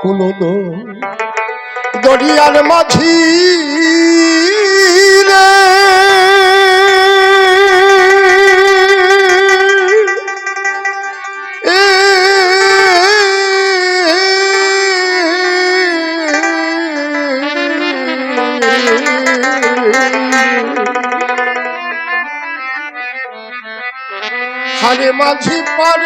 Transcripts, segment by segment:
কুলদ দরিয়ার মাঝি রে হারে মাঝি পার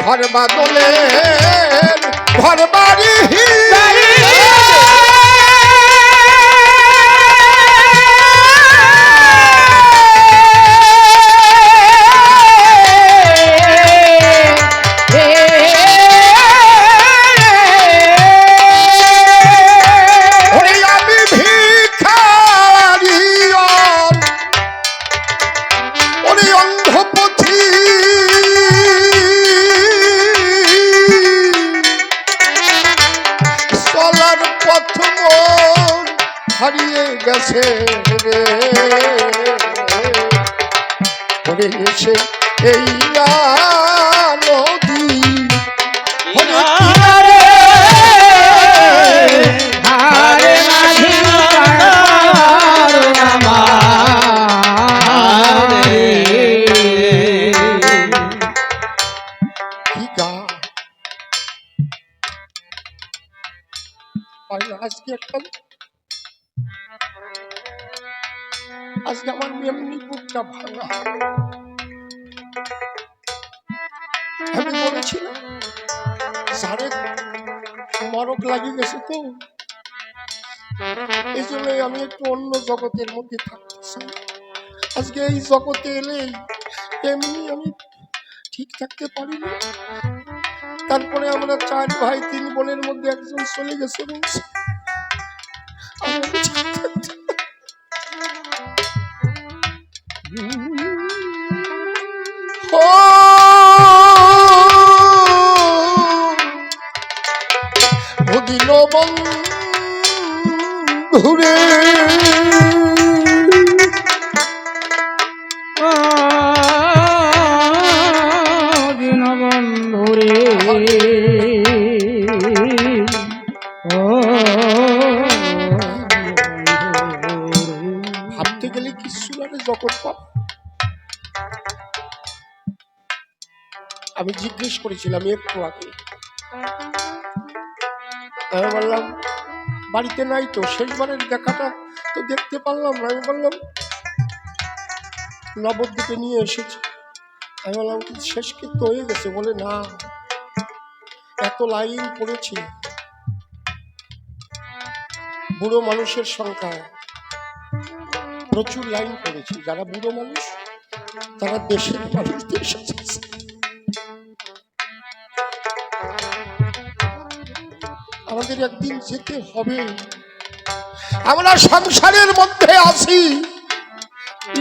ঘর বাদলে ঘর বাড়ি হারিয়ে গেছে রে পড়ে গেছে এই নদী আজকে একটা আজকে আমার এমনি বুকটা ভাঙা আমি বলেছিলাম সাড়ে মরক লাগিয়ে গেছে তো এই জন্যই আমি একটু অন্য জগতের মধ্যে থাকতেছি আজকে এই জগতে এলে এমনি আমি ঠিক থাকতে পারি না তারপরে আমরা 4 ভাই 3 বোনের মধ্যে একজন চলে গেছে দিল বন্ধুরে দিন বন্ধুরে ভাবতে গেলে কিছু লাগে জগৎ পাপ আমি জিজ্ঞেস করেছিলাম একটু আগে আমি বললাম বাড়িতে নাই তো শেষবারের দেখাটা তো দেখতে পারলাম না আমি বললাম নবদ্বীপে নিয়ে এসেছি আমি বললাম শেষ কিন্তু হয়ে গেছে বলে না এত লাইন পড়েছি বুড়ো মানুষের সংখ্যা প্রচুর লাইন পড়েছি যারা বুড়ো মানুষ তারা দেশের মানুষদের সাথে আমাদের একদিন যেতে হবে আমরা সংসারের মধ্যে আছি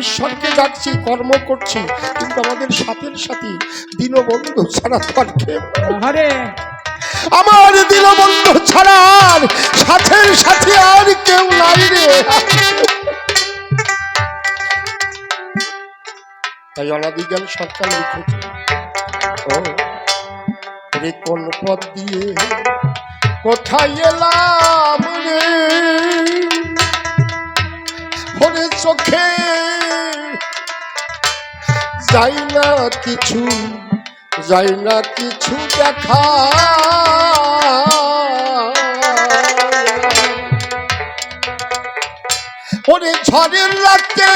ঈশ্বরকে ডাকছি কর্ম করছি কিন্তু আমাদের সাথের সাথী দীনবন্ধু ছাড়া আমার দীনবন্ধু ছাড়া সাথের সাথে আর কেউ নাই রে তাই অনাদিকাল সরকার লিখেছে কোন পথ দিয়ে কোথায় এলাম রে ওরে চোখে যাই না কিছু দেখা ওরে ঝড়ের রাতে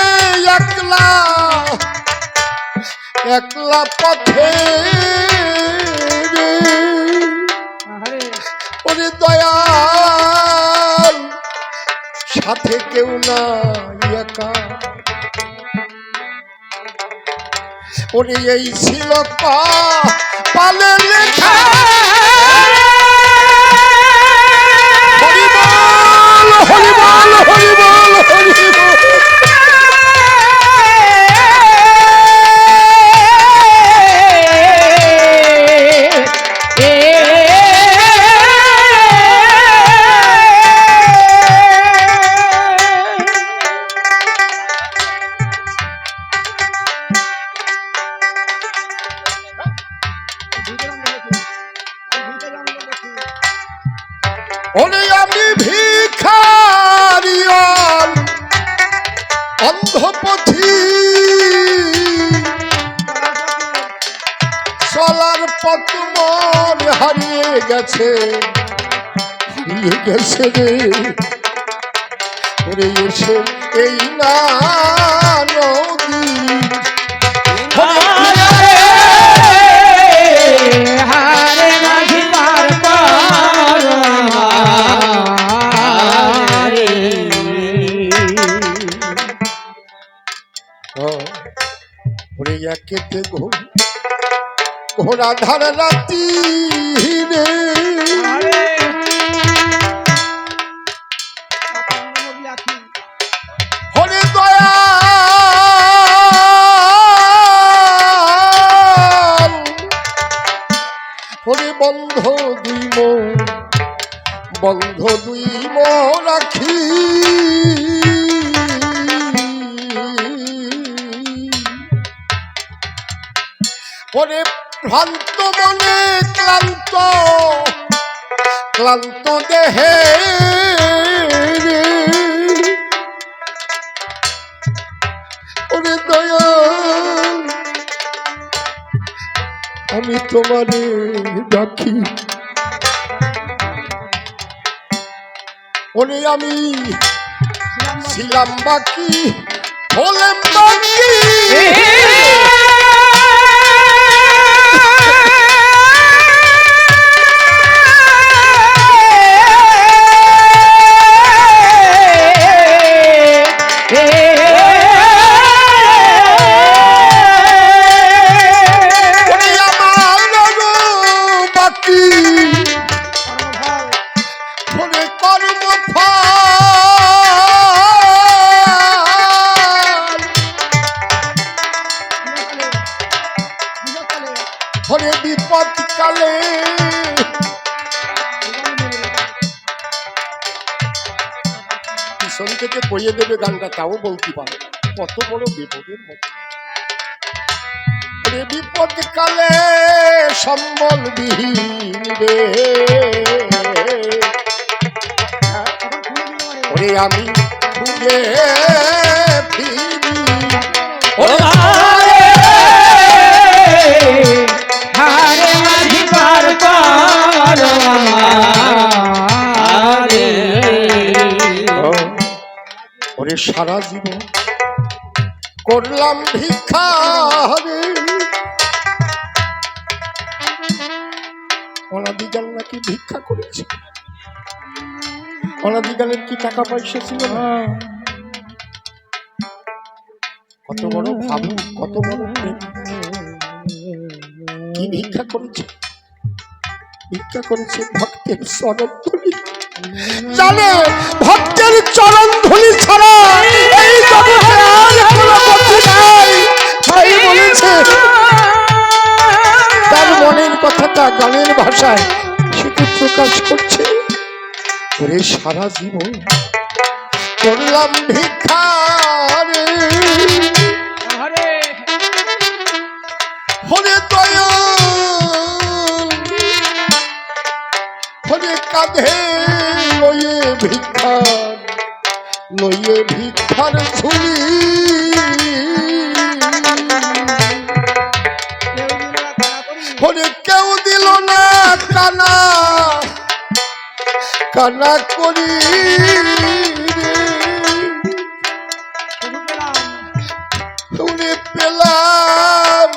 একলা পথে ওরে দয়াল সাথে কেউ না একা ওরে এই ছিল পালে লেখা হরি বল হরি বল হরি বল হরি বল ওরে আমি ভিখারিয়াল অন্ধপথি চলার পথ মন হারিয়ে গেছে রে ওরে এসে এই না নদী কেটে ঘোড়া ধার রাতি রে হরে দয়া হরে বন্ধ দুই মো রাখি ওরে ভ্রান্ত মনে ক্লান্ত দেহে ওরে দয়া আমি তোমারে ডাকি ওরে আমি ছিলাম বাকি হলেম বাকি হরে বিপদ কালে পিছন থেকে বইয়ে দেবে গানটা তাও বলতে পারে কত বড় বিপদের মতো হরে বিপদ কালে সম্বল বিহীন রে ওরে আমি খুঁজে ফিরি ওরে সারা জীবন করলাম ভিক্ষা অনাদিগাল নাকি ভিক্ষা করেছে অনাদিগালের কি টাকা পয়সা ছিল না কত বড় ভাবু কত বড় কি ভিক্ষা করেছে ভক্তের চরণ ধুলি জানে ভক্তের চরণ ধুলি ছাড়া এই জগতে আর কোনো গতি নাই তাই বলেছে তার মনের কথাটা গানের ভাষায় সেটা প্রকাশ করছে ওরে সারা জীবন করলাম ভিক্ষা রে হরে দয়া হরে কাঁধে লয়ে ভিক্ষার ঝুলি হরে কেউ দিল না কানা করি শুনে পেলাম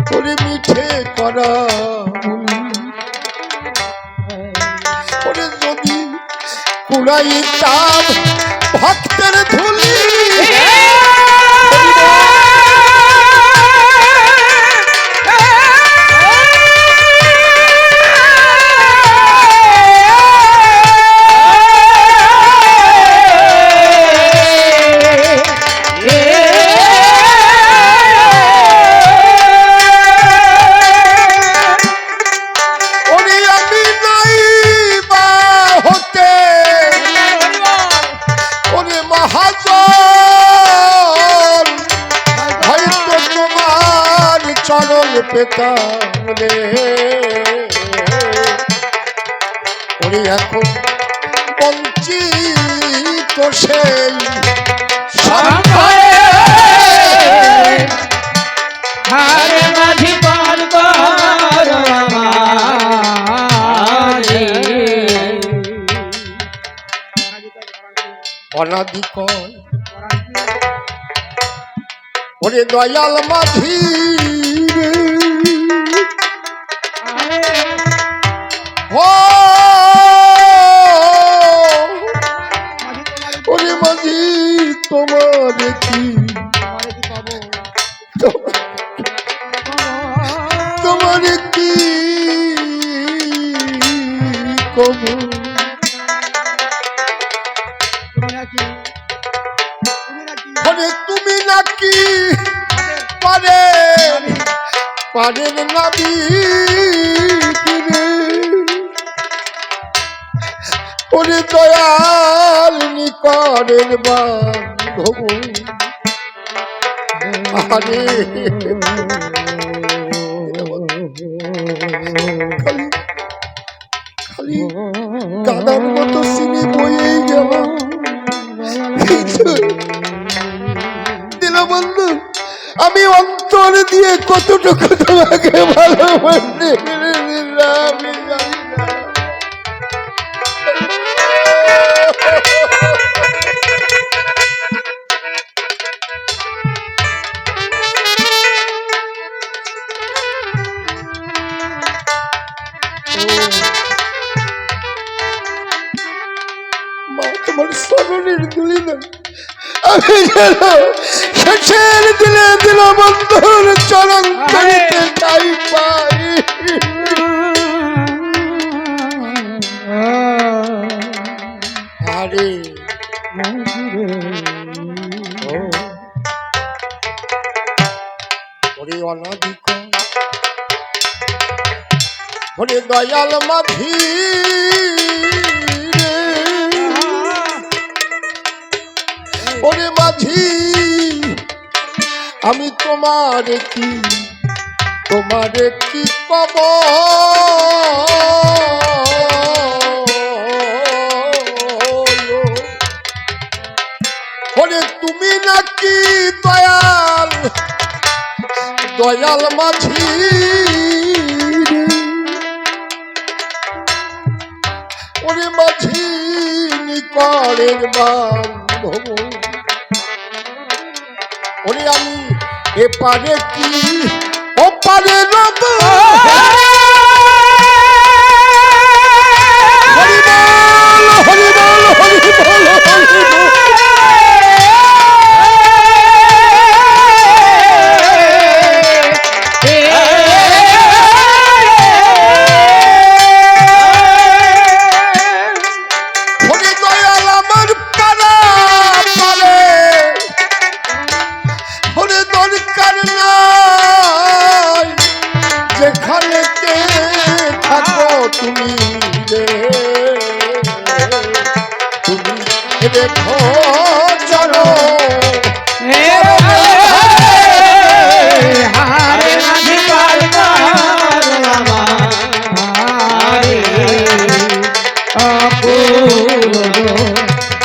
ওরে মিঠে করা ওরে যদি কুড়াইতাম ভক্তের ধুলি চরণ পেতাম রে ওরে এখন বঞ্চিত সেই হারে মাঝি পালব অনাদিকল ওরে দয়াল মাঝি ওরে মাঝি তোমার কি তোমার কি কবু তুমি নাকি পারেন নাবি ওরে দয়াল নিকরের বান্ধব আরে খালি গাদার মতো চিনি বয়েই গেল বন্ধু আমি অন্তর দিয়ে কতটুকু তোমাকে ভালোবাসি আমি জানি না মা তোমার স্মরণের তুলি না আমি যেন শেষের দিলে দিল বন্ধুর চরণ করিতে তাই পাই আরে ওরে অনাদিক ওরে দয়াল মাঝি ওরে মাঝি আমি তোমারে কি কব ওরে তুমি নাকি দয়াল মাঝি ওরে মাঝি নিকরের বান্ধব ওরে আমি এপারে কি ওপারে রব হরি বল হরি বল হরি বল হরি বল দেখো চলো হারে মাঝি পালব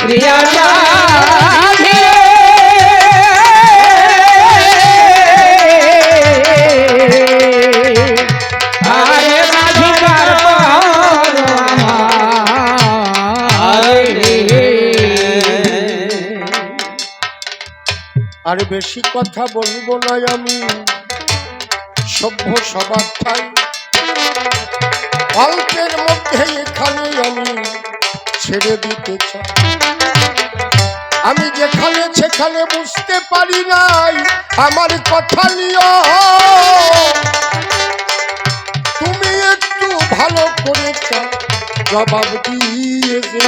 রিয়া আর বেশি কথা বলবো না আমি সভ্য সবার ঠাই অল্পের মধ্যে এখানে আমি ছেড়ে দিতে চাই আমি যেখানে সেখানে বুঝতে পারি নাই আমার কথা নিয়ে তুমি একটু ভালো করে জবাব দিয়েছে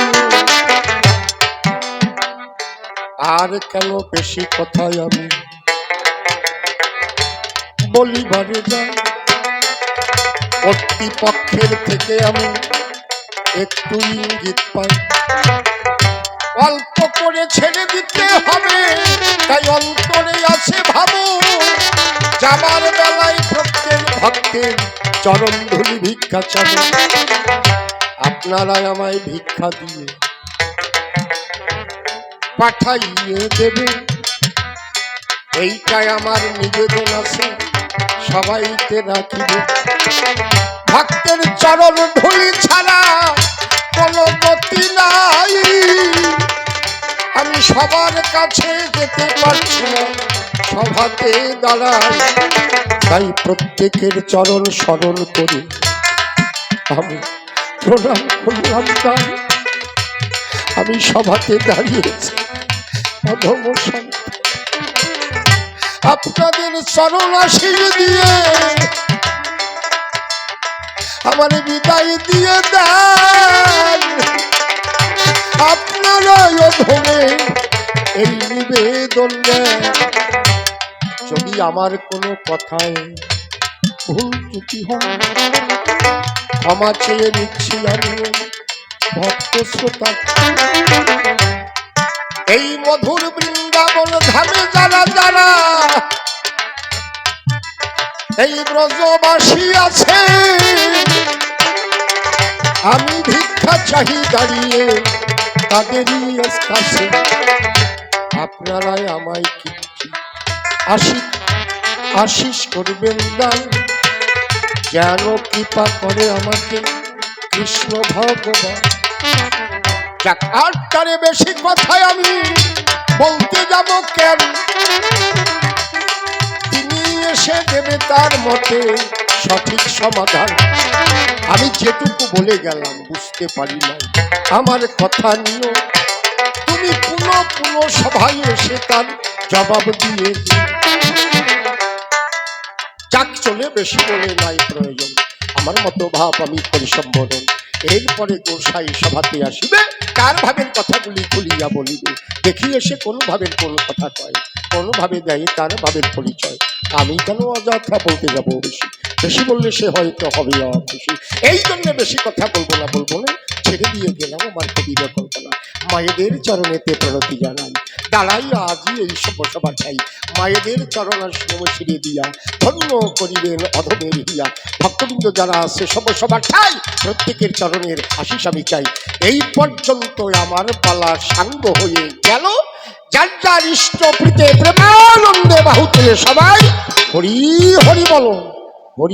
আর কেন বেশি কথায় আমি বলিবারে যাই কর্তৃপক্ষের থেকে আমি একটু ইঙ্গিত পাই অল্প করে ছেড়ে দিতে হবে তাই অন্তরে আছে ভাবো যাবার বেলায় প্রত্যেক ভক্তের চরণ ধুলি ভিক্ষা চাবে, আপনারাই আমায় ভিক্ষা দিয়ে পাঠাইয়ে দেবে, এইটাই আমার নিবেদন আছে, সবাইকে রাখিবে। ভক্তের চরণ ধুলি ছাড়া কোনো গতি নাই, আমি সবার কাছে যেতে পারছি না, সভাতে দাঁড়াই, তাই প্রত্যেকের চরণ স্মরণ করে আমি প্রণাম করলাম। তাই আমি সভাতে দাঁড়িয়েছি, অধম সন্ত আপনাদের চরণ আশীষ দিয়ে আমার বিদায় দিয়ে দেন। আপনারা অধমে এই নিবেদন দেন, যদি আমার কোনো কথায় ভুল ত্রুটি হয় ক্ষমা চেয়ে নিচ্ছি আমি ভক্ত শ্রোতা। এই মধুর বৃন্দাবন ধামে যারা যারা এই ব্রজবাসী আছে, আমি ভিক্ষা চাহি দাঁড়িয়ে তাদেরই কাছে, আপনারাই আমায় কিচ্ছি আশিস করবেন দান, যেন কৃপা করে আমাকে কৃষ্ণ ভগবান। যাক, আর তারে বেশি কথায় আমি বলতে যাব কেন, তিনি এসে দেবে তার মতে সঠিক সমাধান। আমি যেটুকু বলে গেলাম বুঝতে পারি না, আমার কথা নিও তুমি পুনঃ পুনঃ সভায় এসে তার জবাব দিয়ে যাক চলে, বেশি বলে নাই প্রয়োজন। আমার মতো ভাব আমি করি সম্বোধন, এরপরে গোসাই সভাতে আসিবে, কার ভাবের কথাগুলি খুলিয়া বলিবে, দেখি এসে কোন ভাবের কোন কথা কয়, কোন ভাবে দেয় তার ভাবের পরিচয়। আমি কেন অযথা বলতে যাবো বেশি, বেশি বললে সে হয়তো হবে অখুশি, এই জন্য বেশি কথা বলবো না, ছেড়ে দিয়ে গেলাম আমার কবির কল্পনা। মায়েদের চরণেতে প্রণতি জানাই, দাঁড়াই আজই এই সভা চাই, মায়েদের চরণ ছিঁড়ে দিয়া ধন্য করিবেন অধমের হিয়া। ভক্তবৃন্দ যারা আছে সভা ঠাই, প্রত্যেকের চরণের আশিস আমি চাই। এই পর্যন্ত আমার পালা সাঙ্গ হয়ে গেল, যার যার ইষ্ট প্রীতে প্রেমানন্দে বাহুতে সবাই হরি হরি বলো, হরি।